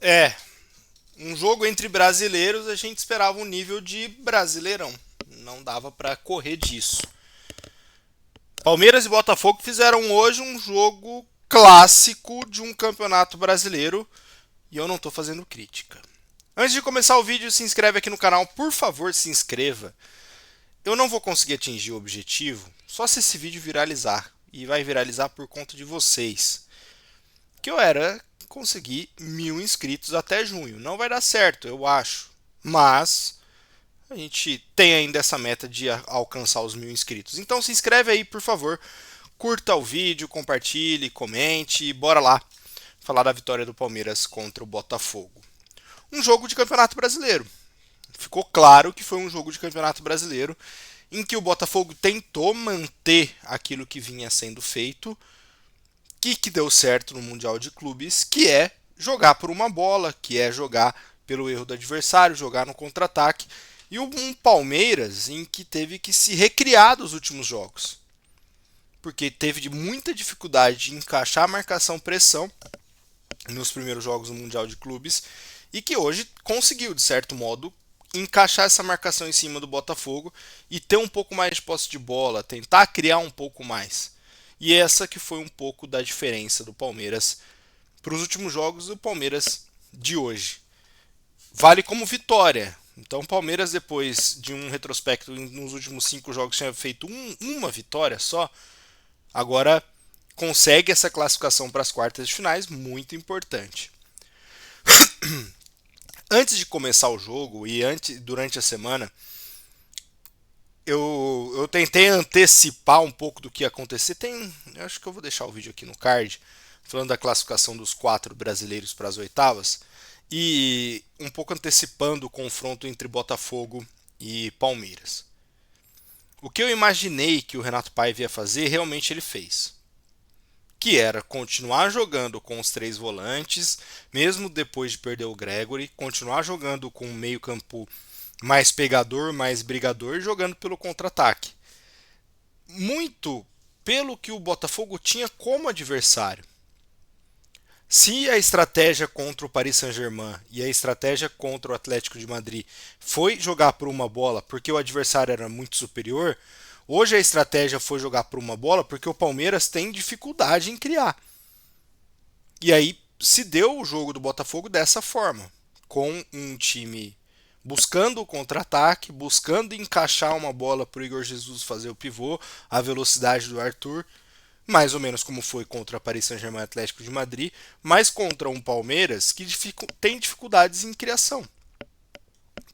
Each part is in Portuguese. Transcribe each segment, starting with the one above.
É, um jogo entre brasileiros a gente esperava um nível de Brasileirão. Não dava pra correr disso. Palmeiras e Botafogo fizeram hoje um jogo clássico de um campeonato brasileiro e eu não tô fazendo crítica. Antes de começar o vídeo, se inscreve aqui no canal, por favor, se inscreva. Eu não vou conseguir atingir o objetivo só se esse vídeo viralizar. E vai viralizar por conta de vocês. Que eu era conseguir 1.000 inscritos até junho. Não vai dar certo, eu acho. Mas a gente tem ainda essa meta de alcançar os 1.000 inscritos. Então se inscreve aí, por favor. Curta o vídeo, compartilhe, comente e bora lá falar da vitória do Palmeiras contra o Botafogo. Um jogo de Campeonato Brasileiro. Ficou claro que foi um jogo de Campeonato Brasileiro em que o Botafogo tentou manter aquilo que vinha sendo feito, que deu certo no Mundial de Clubes, que é jogar por uma bola, que é jogar pelo erro do adversário, jogar no contra-ataque, e um Palmeiras em que teve que se recriar dos últimos jogos, porque teve de muita dificuldade de encaixar a marcação-pressão nos primeiros jogos do Mundial de Clubes, e que hoje conseguiu, de certo modo, encaixar essa marcação em cima do Botafogo e ter um pouco mais de posse de bola, tentar criar um pouco mais. E essa que foi um pouco da diferença do Palmeiras para os últimos jogos do Palmeiras de hoje. Vale como vitória. Então o Palmeiras, depois de um retrospecto nos últimos 5 jogos, tinha feito uma vitória só. Agora consegue essa classificação para as quartas de finais, muito importante. Antes de começar o jogo e durante a semana, eu tentei antecipar um pouco do que ia acontecer. Eu acho que eu vou deixar o vídeo aqui no card, falando da classificação dos 4 brasileiros para as oitavas e um pouco antecipando o confronto entre Botafogo e Palmeiras. O que eu imaginei que o Renato Paiva ia fazer, realmente ele fez. Que era continuar jogando com os 3 volantes, mesmo depois de perder o Gregory, continuar jogando com um meio-campo mais pegador, mais brigador, jogando pelo contra-ataque. Muito pelo que o Botafogo tinha como adversário. Se a estratégia contra o Paris Saint-Germain e a estratégia contra o Atlético de Madrid foi jogar por uma bola porque o adversário era muito superior, hoje a estratégia foi jogar por uma bola porque o Palmeiras tem dificuldade em criar. E aí se deu o jogo do Botafogo dessa forma, com um time buscando o contra-ataque, buscando encaixar uma bola para o Igor Jesus fazer o pivô, a velocidade do Arthur, mais ou menos como foi contra o Paris Saint-Germain e Atlético de Madrid, mas contra um Palmeiras que tem dificuldades em criação,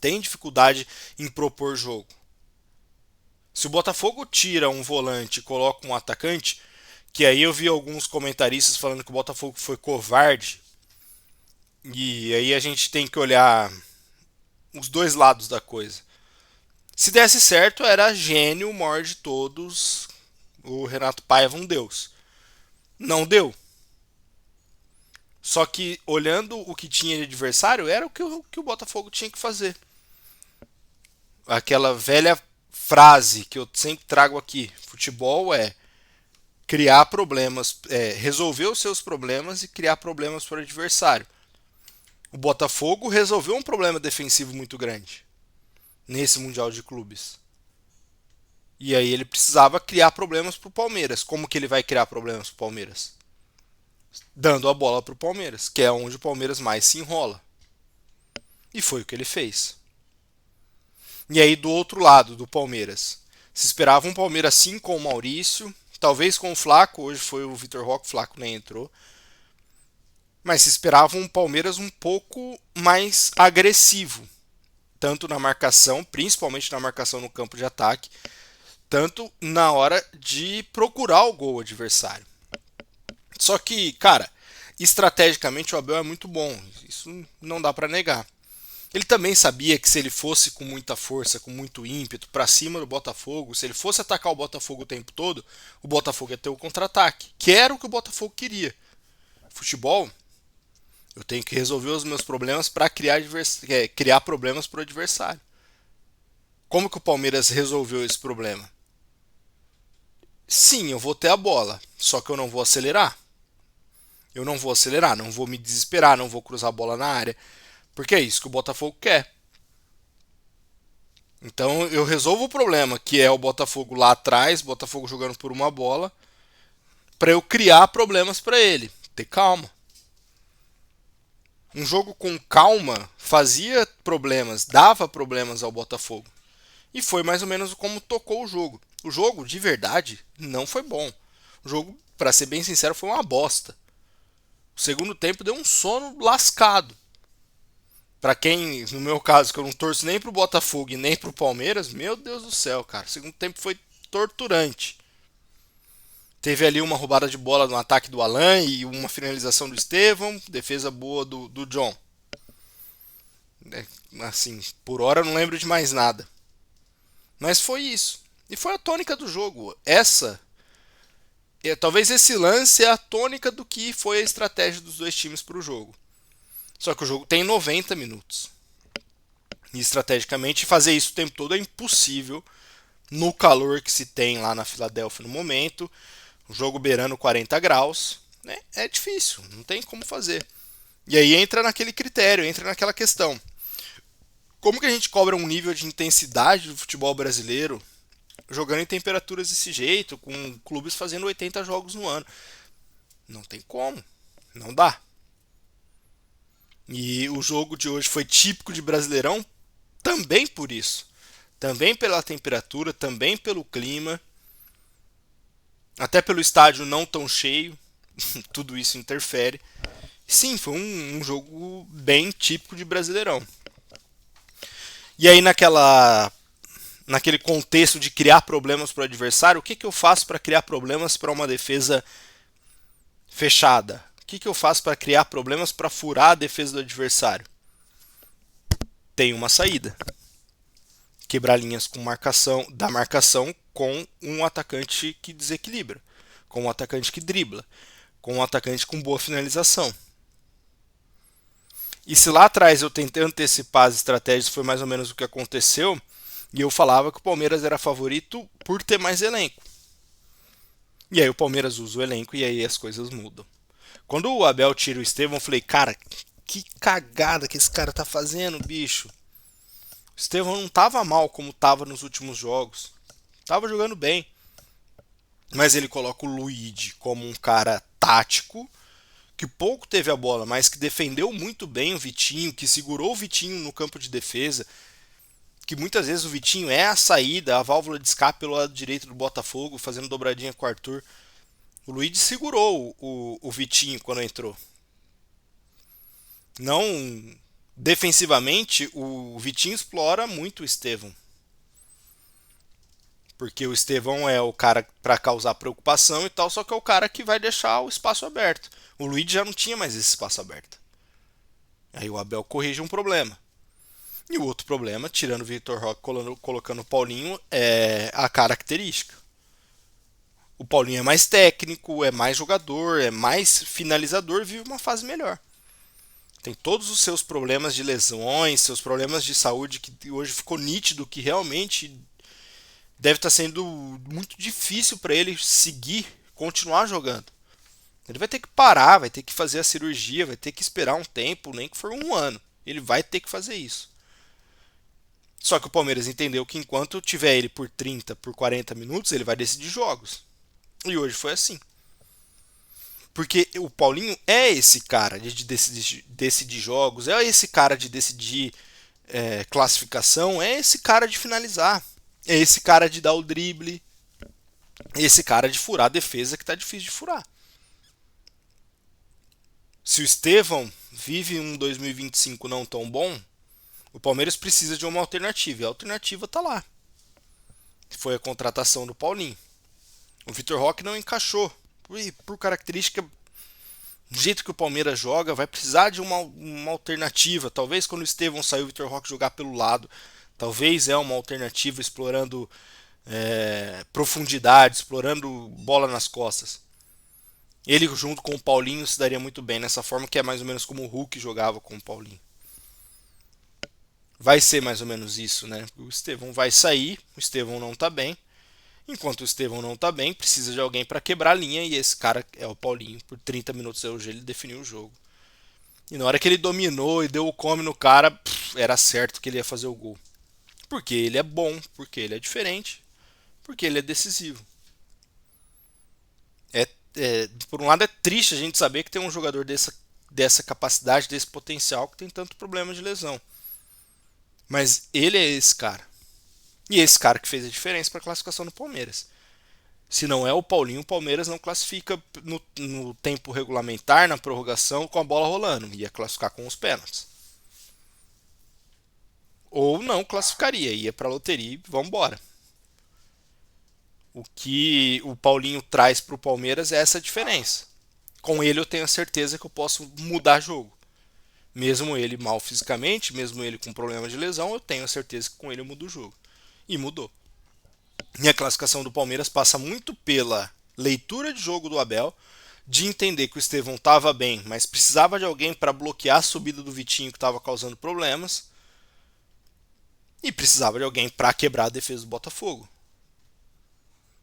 tem dificuldade em propor jogo. Se o Botafogo tira um volante e coloca um atacante, que aí eu vi alguns comentaristas falando que o Botafogo foi covarde, e aí a gente tem que olhar os dois lados da coisa. Se desse certo, era gênio, o maior de todos, o Renato Paiva, um deus. Não deu. Só que olhando o que tinha de adversário, era o que o Botafogo tinha que fazer. Aquela velha frase que eu sempre trago aqui: futebol é criar problemas, resolver os seus problemas e criar problemas para o adversário. O Botafogo resolveu um problema defensivo muito grande nesse Mundial de Clubes. E aí ele precisava criar problemas para o Palmeiras. Como que ele vai criar problemas para o Palmeiras? Dando a bola para o Palmeiras, que é onde o Palmeiras mais se enrola. E foi o que ele fez. E aí do outro lado do Palmeiras, se esperava um Palmeiras sim com o Maurício, talvez com o Flaco, hoje foi o Vitor Roque, o Flaco nem entrou. Mas se esperava um Palmeiras um pouco mais agressivo, tanto na marcação, principalmente na marcação no campo de ataque, tanto na hora de procurar o gol adversário. Só que, cara, estrategicamente o Abel é muito bom, isso não dá para negar. Ele também sabia que se ele fosse com muita força, com muito ímpeto para cima do Botafogo, se ele fosse atacar o Botafogo o tempo todo, o Botafogo ia ter o contra-ataque, que era o que o Botafogo queria. Futebol, eu tenho que resolver os meus problemas para criar problemas para o adversário. Como que o Palmeiras resolveu esse problema? Sim, eu vou ter a bola, só que eu não vou acelerar. Eu não vou acelerar, não vou me desesperar, não vou cruzar a bola na área, porque é isso que o Botafogo quer. Então eu resolvo o problema, que é o Botafogo lá atrás, Botafogo jogando por uma bola, para eu criar problemas para ele. Ter calma. Um jogo com calma fazia problemas, dava problemas ao Botafogo. E foi mais ou menos como tocou o jogo. O jogo, de verdade, não foi bom. O jogo, para ser bem sincero, foi uma bosta. O segundo tempo deu um sono lascado. Para quem, no meu caso, que eu não torço nem pro Botafogo e nem pro Palmeiras, meu Deus do céu, cara. O segundo tempo foi torturante. Teve ali uma roubada de bola no ataque do Alan e uma finalização do Estevão, defesa boa do John. É, assim, por hora eu não lembro de mais nada. Mas foi isso. E foi a tônica do jogo. Talvez esse lance é a tônica do que foi a estratégia dos dois times para o jogo. Só que o jogo tem 90 minutos. E estrategicamente fazer isso o tempo todo é impossível no calor que se tem lá na Filadélfia no momento. O jogo beirando 40 graus. Né? É difícil, não tem como fazer. E aí entra naquele critério, entra naquela questão. Como que a gente cobra um nível de intensidade do futebol brasileiro jogando em temperaturas desse jeito, com clubes fazendo 80 jogos no ano? Não tem como. Não dá. E o jogo de hoje foi típico de Brasileirão também por isso. Também pela temperatura, também pelo clima, até pelo estádio não tão cheio. Tudo isso interfere. Sim, foi um jogo bem típico de Brasileirão. E aí naquele contexto de criar problemas para o adversário, o que eu faço para criar problemas para uma defesa fechada? O que eu faço para criar problemas para furar a defesa do adversário? Tem uma saída. Quebrar linhas com marcação, da marcação com um atacante que desequilibra, com um atacante que dribla, com um atacante com boa finalização. E se lá atrás eu tentei antecipar as estratégias, foi mais ou menos o que aconteceu, e eu falava que o Palmeiras era favorito por ter mais elenco. E aí o Palmeiras usa o elenco e aí as coisas mudam. Quando o Abel tira o Estevão, eu falei, cara, que cagada que esse cara tá fazendo, bicho. O Estevão não tava mal como tava nos últimos jogos. Tava jogando bem. Mas ele coloca o Luigi como um cara tático, que pouco teve a bola, mas que defendeu muito bem o Vitinho, que segurou o Vitinho no campo de defesa, que muitas vezes o Vitinho é a saída, a válvula de escape pelo lado direito do Botafogo, fazendo dobradinha com o Arthur. O Luigi segurou o Vitinho quando entrou. Não defensivamente, o Vitinho explora muito o Estevão. Porque o Estevão é o cara para causar preocupação e tal, só que é o cara que vai deixar o espaço aberto. O Luigi já não tinha mais esse espaço aberto. Aí o Abel corrige um problema. E o outro problema, tirando o Vitor Roque colocando o Paulinho, é a característica. O Paulinho é mais técnico, é mais jogador, é mais finalizador, vive uma fase melhor. Tem todos os seus problemas de lesões, seus problemas de saúde, que hoje ficou nítido que realmente deve estar sendo muito difícil para ele seguir, continuar jogando. Ele vai ter que parar, vai ter que fazer a cirurgia, vai ter que esperar um tempo, nem que for um ano. Ele vai ter que fazer isso. Só que o Palmeiras entendeu que enquanto tiver ele por 30, por 40 minutos, ele vai decidir jogos. E hoje foi assim. Porque o Paulinho é esse cara de decidir jogos, é esse cara de decidir classificação, é esse cara de finalizar, é esse cara de dar o drible, é esse cara de furar a defesa que tá difícil de furar. Se o Estevão vive um 2025 não tão bom, o Palmeiras precisa de uma alternativa. E a alternativa tá lá. Foi a contratação do Paulinho. O Vitor Roque não encaixou. Por característica, do jeito que o Palmeiras joga, vai precisar de uma alternativa. Talvez quando o Estevão saiu, o Vitor Roque jogar pelo lado. Talvez é uma alternativa explorando profundidade, explorando bola nas costas. Ele junto com o Paulinho se daria muito bem nessa forma, que é mais ou menos como o Hulk jogava com o Paulinho. Vai ser mais ou menos isso, né? O Estevão vai sair, o Estevão não tá bem, Enquanto o Estevão não tá bem, precisa de alguém para quebrar a linha e esse cara é o Paulinho. Por 30 minutos hoje ele definiu o jogo. E na hora que ele dominou e deu o come no cara, era certo que ele ia fazer o gol. Porque ele é bom, porque ele é diferente, porque ele é decisivo. Por um lado é triste a gente saber que tem um jogador dessa capacidade, desse potencial, que tem tanto problema de lesão. Mas ele é esse cara. E é esse cara que fez a diferença para a classificação do Palmeiras. Se não é o Paulinho, o Palmeiras não classifica no tempo regulamentar, na prorrogação, com a bola rolando. Ia classificar com os pênaltis. Ou não classificaria, ia para a loteria e vamos embora. O que o Paulinho traz para o Palmeiras é essa diferença. Com ele eu tenho a certeza que eu posso mudar jogo. Mesmo ele mal fisicamente, mesmo ele com problema de lesão, eu tenho a certeza que com ele eu mudo o jogo. E mudou. E a classificação do Palmeiras passa muito pela leitura de jogo do Abel, de entender que o Estevão estava bem, mas precisava de alguém para bloquear a subida do Vitinho que estava causando problemas, e precisava de alguém para quebrar a defesa do Botafogo.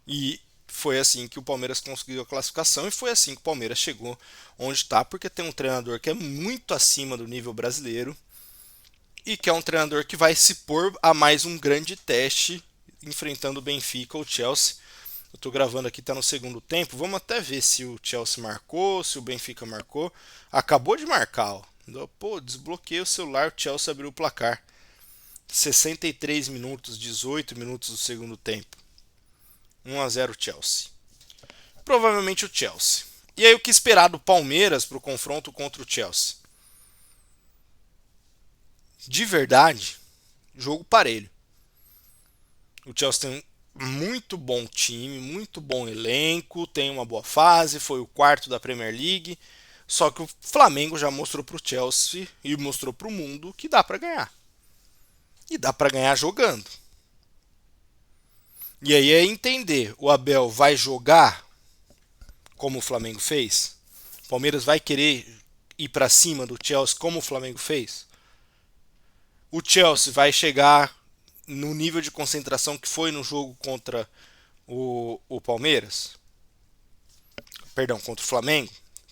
E foi assim que o Palmeiras conseguiu a classificação e foi assim que o Palmeiras chegou onde está, porque tem um treinador que é muito acima do nível brasileiro e que é um treinador que vai se pôr a mais um grande teste enfrentando o Benfica ou o Chelsea. Eu estou gravando aqui, está no segundo tempo. Vamos até ver se o Chelsea marcou, se o Benfica marcou. Acabou de marcar, ó. Pô, desbloqueei o celular, o Chelsea abriu o placar. 63 minutos, 18 minutos do segundo tempo. 1-0 Chelsea. Provavelmente o Chelsea. E aí o que esperar do Palmeiras para o confronto contra o Chelsea? De verdade, jogo parelho. O Chelsea tem um muito bom time, muito bom elenco, tem uma boa fase, foi o quarto da Premier League. Só que o Flamengo já mostrou para o Chelsea e mostrou para o mundo que dá para ganhar. E dá para ganhar jogando. E aí é entender, o Abel vai jogar como o Flamengo fez? O Palmeiras vai querer ir para cima do Chelsea como o Flamengo fez? O Chelsea vai chegar no nível de concentração que foi no jogo contra o Palmeiras? Perdão, contra o Flamengo?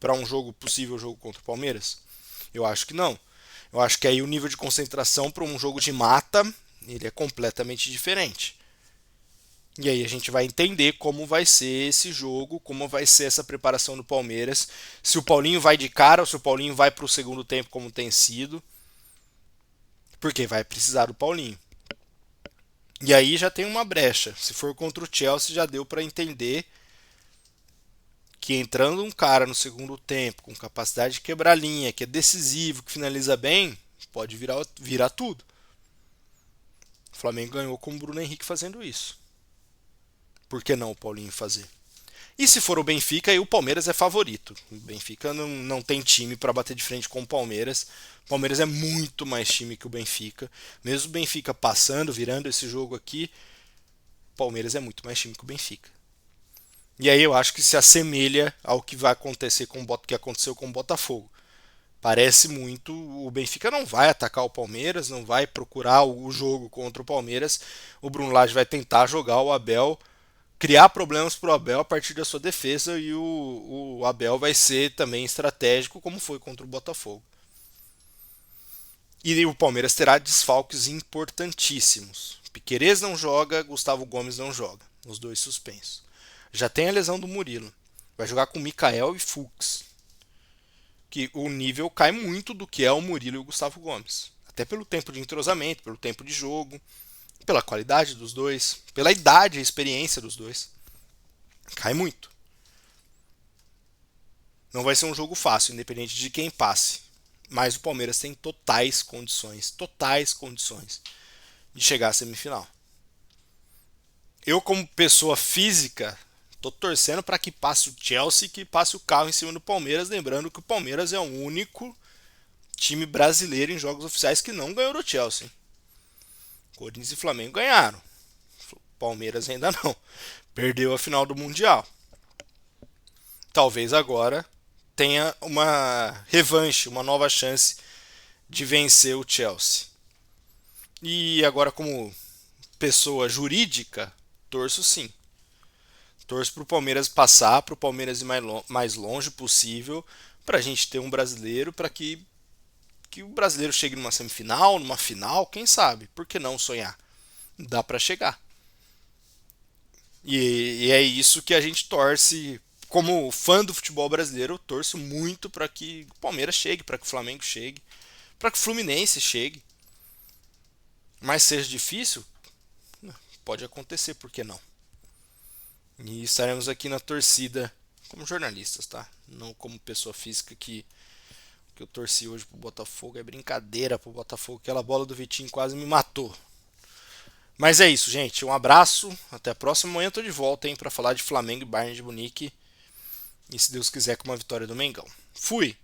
Para um possível jogo contra o Palmeiras? Eu acho que não. Eu acho que aí o nível de concentração para um jogo de mata ele é completamente diferente. E aí a gente vai entender como vai ser esse jogo, como vai ser essa preparação do Palmeiras, se o Paulinho vai de cara ou se o Paulinho vai para o segundo tempo como tem sido, porque vai precisar do Paulinho. E aí já tem uma brecha. Se for contra o Chelsea já deu para entender que entrando um cara no segundo tempo com capacidade de quebrar linha, que é decisivo, que finaliza bem, pode virar tudo. O Flamengo ganhou com o Bruno Henrique fazendo isso. Por que não o Paulinho fazer? E se for o Benfica, aí o Palmeiras é favorito. O Benfica não tem time para bater de frente com o Palmeiras. O Palmeiras é muito mais time que o Benfica. Mesmo o Benfica passando, virando esse jogo aqui, o Palmeiras é muito mais time que o Benfica. E aí eu acho que se assemelha ao que vai acontecer que aconteceu com o Botafogo. Parece muito, o Benfica não vai atacar o Palmeiras, não vai procurar o jogo contra o Palmeiras. O Bruno Lage vai tentar jogar o Abel, criar problemas para o Abel a partir da sua defesa e o Abel vai ser também estratégico como foi contra o Botafogo. E o Palmeiras terá desfalques importantíssimos. Piquerez não joga, Gustavo Gomes não joga, os dois suspensos. Já tem a lesão do Murilo, vai jogar com Mikael e Fux, que o nível cai muito do que é o Murilo e o Gustavo Gomes. Até pelo tempo de entrosamento, pelo tempo de jogo, pela qualidade dos dois, pela idade e experiência dos dois. Cai muito. Não vai ser um jogo fácil, independente de quem passe. Mas o Palmeiras tem totais condições de chegar à semifinal. Eu, como pessoa física, tô torcendo para que passe o Chelsea e que passe o carro em cima do Palmeiras, lembrando que o Palmeiras é o único time brasileiro em jogos oficiais que não ganhou do Chelsea. Corinthians e Flamengo ganharam. Palmeiras ainda não. Perdeu a final do Mundial. Talvez agora tenha uma revanche, uma nova chance de vencer o Chelsea. E agora, como pessoa jurídica, torço sim. Torço para o Palmeiras passar, para o Palmeiras ir mais longe possível, para a gente ter um brasileiro, para que o brasileiro chegue numa semifinal, numa final, quem sabe? Por que não sonhar? Dá para chegar. E é isso que a gente torce. Como fã do futebol brasileiro, eu torço muito para que o Palmeiras chegue, para que o Flamengo chegue, para que o Fluminense chegue. Mas seja difícil, pode acontecer, por que não? E estaremos aqui na torcida como jornalistas, tá? Não como pessoa física que eu torci hoje pro Botafogo. É brincadeira pro Botafogo. Aquela bola do Vitinho quase me matou. Mas é isso, gente. Um abraço. Até a próxima. Amanhã eu tô de volta, hein, para falar de Flamengo e Bayern de Munique. E se Deus quiser, com uma vitória do Mengão. Fui!